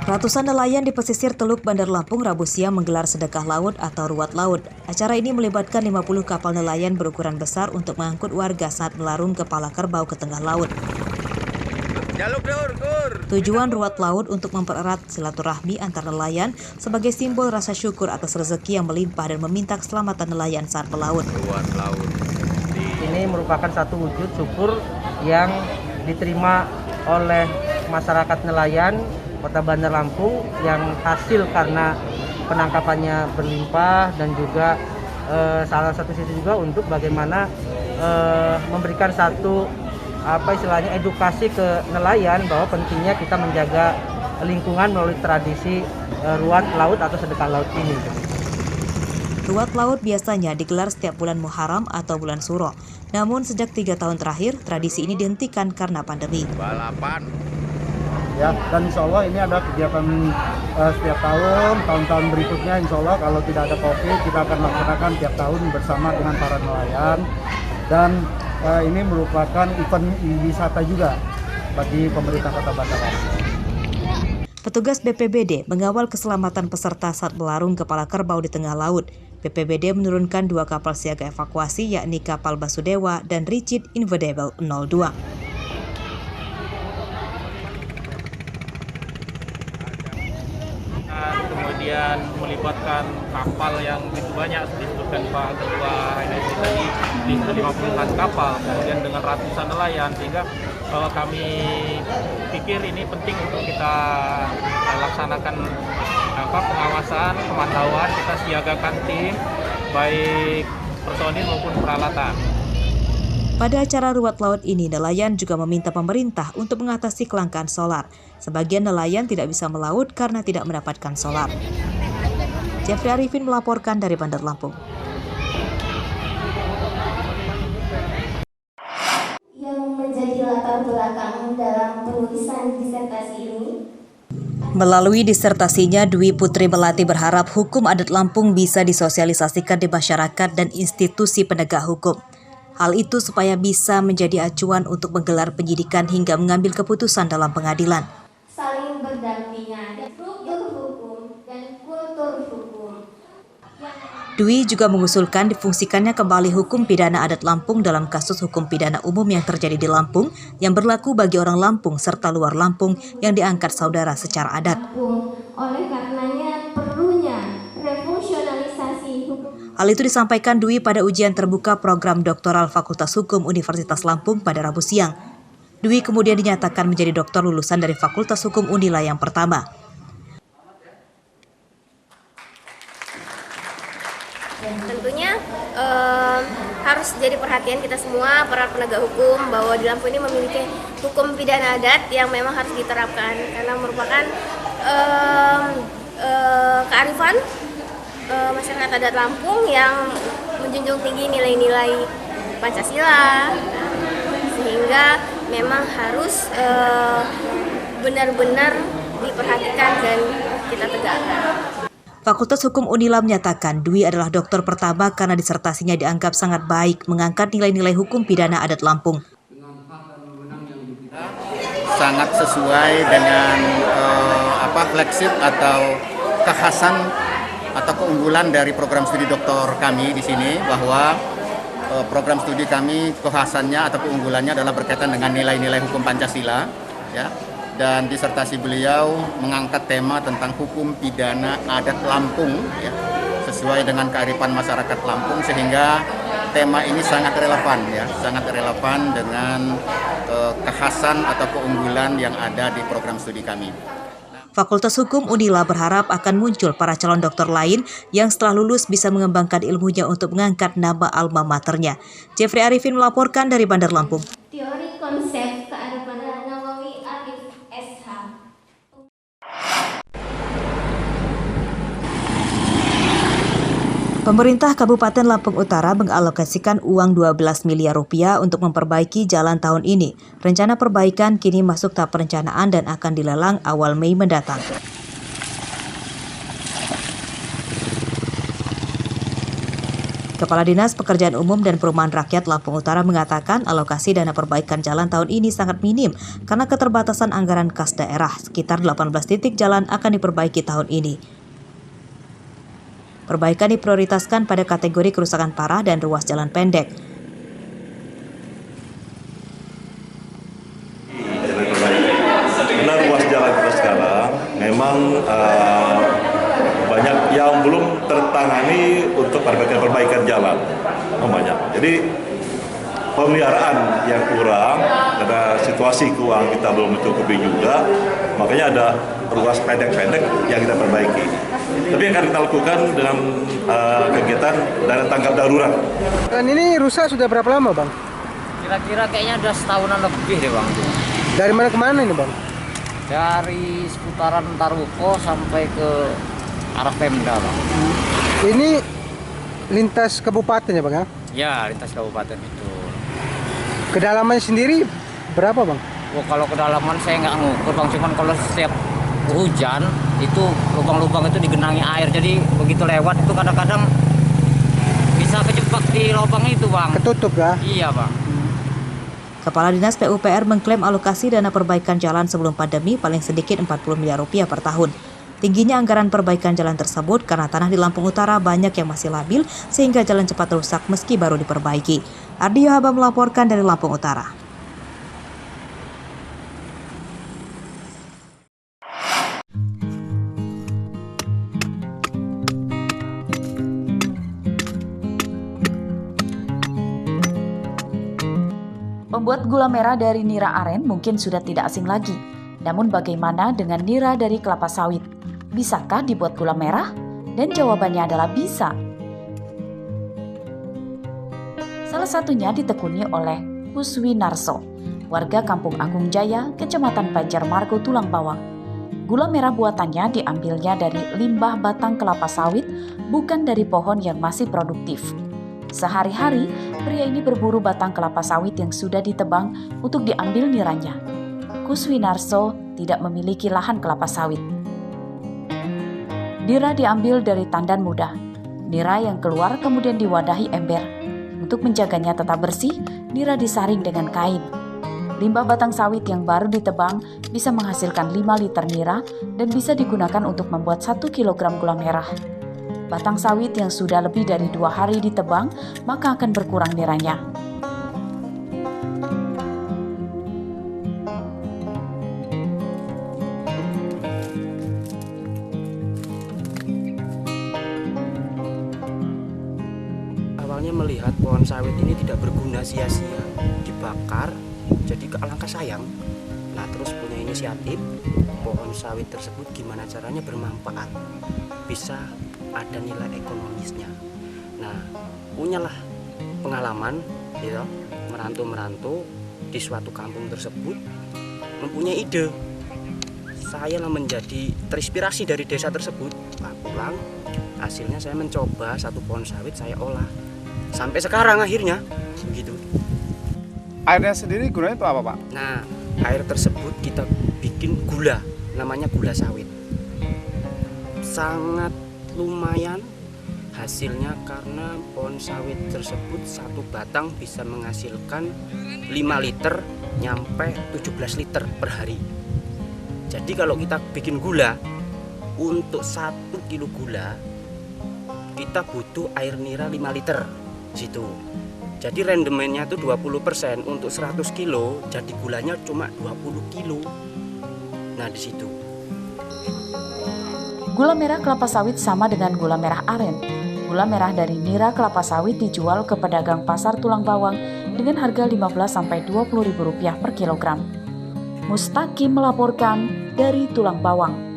Ratusan nelayan di pesisir Teluk Bandar Lampung Rabu siang menggelar sedekah laut atau ruat laut. Acara ini melibatkan 50 kapal nelayan berukuran besar untuk mengangkut warga saat melarung kepala kerbau ke tengah laut. Tujuan ruat laut untuk mempererat silaturahmi antar nelayan sebagai simbol rasa syukur atas rezeki yang melimpah dan meminta keselamatan nelayan saat melaut. Ini merupakan satu wujud syukur yang diterima oleh masyarakat nelayan Kota Bandar Lampung yang hasil karena penangkapannya berlimpah dan juga salah satu sisi juga untuk bagaimana memberikan satu edukasi ke nelayan bahwa pentingnya kita menjaga lingkungan melalui tradisi ruat laut atau sedekah laut ini. Ruat laut biasanya digelar setiap bulan Muharram atau bulan Suro. Namun sejak 3 tahun terakhir, tradisi ini dihentikan karena pandemi. Ya, dan insya Allah ini ada kegiatan setiap tahun berikutnya insya Allah kalau tidak ada COVID kita akan laksanakan tiap tahun bersama dengan para nelayan dan ini merupakan event wisata juga bagi pemerintah Kota Bandar Lampung. Petugas BPBD mengawal keselamatan peserta saat melarung kepala kerbau di tengah laut. BPBD menurunkan 2 kapal siaga evakuasi yakni kapal Basudewa dan Richard Invincible 02. Kemudian melibatkan kapal yang begitu banyak, disebutkan Pak Ketua ini tadi 50-an kapal, kemudian dengan ratusan nelayan, sehingga kami pikir ini penting untuk kita laksanakan pengawasan, pemantauan, kita siagakan tim, baik personil maupun peralatan. Pada acara ruat laut ini, nelayan juga meminta pemerintah untuk mengatasi kelangkaan solar. Sebagian nelayan tidak bisa melaut karena tidak mendapatkan solar. Jeffrey Arifin melaporkan dari Bandar Lampung. Yang menjadi latar belakang dalam penulisan disertasi ini. Melalui disertasinya, Dwi Putri Melati berharap hukum adat Lampung bisa disosialisasikan di masyarakat dan institusi penegak hukum. Hal itu supaya bisa menjadi acuan untuk menggelar penyidikan hingga mengambil keputusan dalam pengadilan. Saling berdampingan, struktur hukum dan kultur hukum. Dwi juga mengusulkan difungsikannya kembali hukum pidana adat Lampung dalam kasus hukum pidana umum yang terjadi di Lampung yang berlaku bagi orang Lampung serta luar Lampung yang diangkat saudara secara adat. Oleh karenanya perlunya refungsionalisasi hukum. Hal itu disampaikan Dwi pada ujian terbuka program doktoral Fakultas Hukum Universitas Lampung pada Rabu siang. Dwi kemudian dinyatakan menjadi doktor lulusan dari Fakultas Hukum Unila yang pertama. Tentunya harus jadi perhatian kita semua para penegak hukum bahwa di Lampung ini memiliki hukum pidana adat yang memang harus diterapkan karena merupakan kearifan masyarakat adat Lampung yang menjunjung tinggi nilai-nilai Pancasila, sehingga memang harus benar-benar diperhatikan dan kita tegakkan. Fakultas Hukum Unila menyatakan Dwi adalah doktor pertama karena disertasinya dianggap sangat baik mengangkat nilai-nilai hukum pidana adat Lampung. Sangat sesuai dengan flagship atau kekhasan atau keunggulan dari program studi doktor kami di sini, bahwa program studi kami kekhasannya atau keunggulannya adalah berkaitan dengan nilai-nilai hukum Pancasila, ya. Dan disertasi beliau mengangkat tema tentang hukum pidana adat Lampung, ya, sesuai dengan kearifan masyarakat Lampung, sehingga tema ini sangat relevan, ya, sangat relevan dengan kekhasan atau keunggulan yang ada di program studi kami. Fakultas Hukum Unila berharap akan muncul para calon dokter lain yang setelah lulus bisa mengembangkan ilmunya untuk mengangkat nama alma maternya. Jeffrey Arifin melaporkan dari Bandar Lampung. Teori konsep kearifan Nawawi Arif SH. Pemerintah Kabupaten Lampung Utara mengalokasikan uang 12 miliar rupiah untuk memperbaiki jalan tahun ini. Rencana perbaikan kini masuk tahap perencanaan dan akan dilelang awal Mei mendatang. Kepala Dinas Pekerjaan Umum dan Perumahan Rakyat Lampung Utara mengatakan alokasi dana perbaikan jalan tahun ini sangat minim karena keterbatasan anggaran kas daerah. Sekitar 18 titik jalan akan diperbaiki tahun ini. Perbaikan diprioritaskan pada kategori kerusakan parah dan ruas jalan pendek. Karena ruas jalan kita sekarang memang banyak yang belum tertangani untuk perbaikan jalan, banyak. Jadi pemeliharaan yang kurang karena situasi keuangan kita belum mencukupi juga, makanya ada ruas pendek-pendek yang kita perbaiki. Tapi yang akan kita lakukan dengan kegiatan dana tanggap darurat. Dan ini rusak sudah berapa lama, Bang? Kira-kira kayaknya udah setahunan lebih deh, Bang. Dari mana ke mana ini, Bang? Dari seputaran Taruko sampai ke arah Pemda, Bang. Ini lintas kabupaten ya, Bang ya? Ya, lintas kabupaten itu. Kedalamannya sendiri berapa, Bang? Oh, kalau kedalaman saya nggak ngukur, Bang. Cuman kalau setiap hujan itu lubang-lubang itu digenangi air. Jadi begitu lewat itu kadang-kadang bisa kejebak di lubang itu, Bang. Ketutup ya? Iya, Bang. Kepala Dinas PUPR mengklaim alokasi dana perbaikan jalan sebelum pandemi paling sedikit 40 miliar rupiah per tahun. Tingginya anggaran perbaikan jalan tersebut karena tanah di Lampung Utara banyak yang masih labil sehingga jalan cepat rusak meski baru diperbaiki. Ardi Yohaba melaporkan dari Lampung Utara. Pembuat gula merah dari nira aren mungkin sudah tidak asing lagi. Namun bagaimana dengan nira dari kelapa sawit? Bisakah dibuat gula merah? Dan jawabannya adalah bisa. Salah satunya ditekuni oleh Kuswinarso, warga Kampung Agung Jaya, Kecamatan Banjarmargo, Tulang Bawang. Gula merah buatannya diambilnya dari limbah batang kelapa sawit, bukan dari pohon yang masih produktif. Sehari-hari, pria ini berburu batang kelapa sawit yang sudah ditebang untuk diambil niranya. Kuswinarso tidak memiliki lahan kelapa sawit. Nira diambil dari tandan muda. Nira yang keluar kemudian diwadahi ember. Untuk menjaganya tetap bersih, nira disaring dengan kain. Limbah batang sawit yang baru ditebang bisa menghasilkan 5 liter nira dan bisa digunakan untuk membuat 1 kilogram gula merah. Batang sawit yang sudah lebih dari 2 hari ditebang, maka akan berkurang niranya. Awalnya melihat pohon sawit ini tidak berguna, sia-sia, dibakar, jadi alangkah sayang. Nah, terus punya inisiatif, pohon sawit tersebut gimana caranya bermanfaat, bisa ada nilai ekonomisnya. Nah, punyalah pengalaman gitu, merantau di suatu kampung tersebut, mempunyai ide. Saya lah menjadi terinspirasi dari desa tersebut. Pulang, hasilnya saya mencoba satu pohon sawit saya olah. Sampai sekarang akhirnya begitu. Airnya sendiri gunanya itu apa, Pak? Nah, air tersebut kita bikin gula, namanya gula sawit. Sangat lumayan hasilnya karena pohon sawit tersebut satu batang bisa menghasilkan 5 liter nyampe 17 liter per hari. Jadi kalau kita bikin gula, untuk 1 kilo gula kita butuh air nira 5 liter situ. Jadi rendemennya itu 20%, untuk 100 kilo jadi gulanya cuma 20 kilo. Nah, di situ. Gula merah kelapa sawit sama dengan gula merah aren. Gula merah dari nira kelapa sawit dijual ke pedagang pasar Tulang Bawang dengan harga Rp15-20.000 per kilogram. Mustaqim melaporkan dari Tulang Bawang.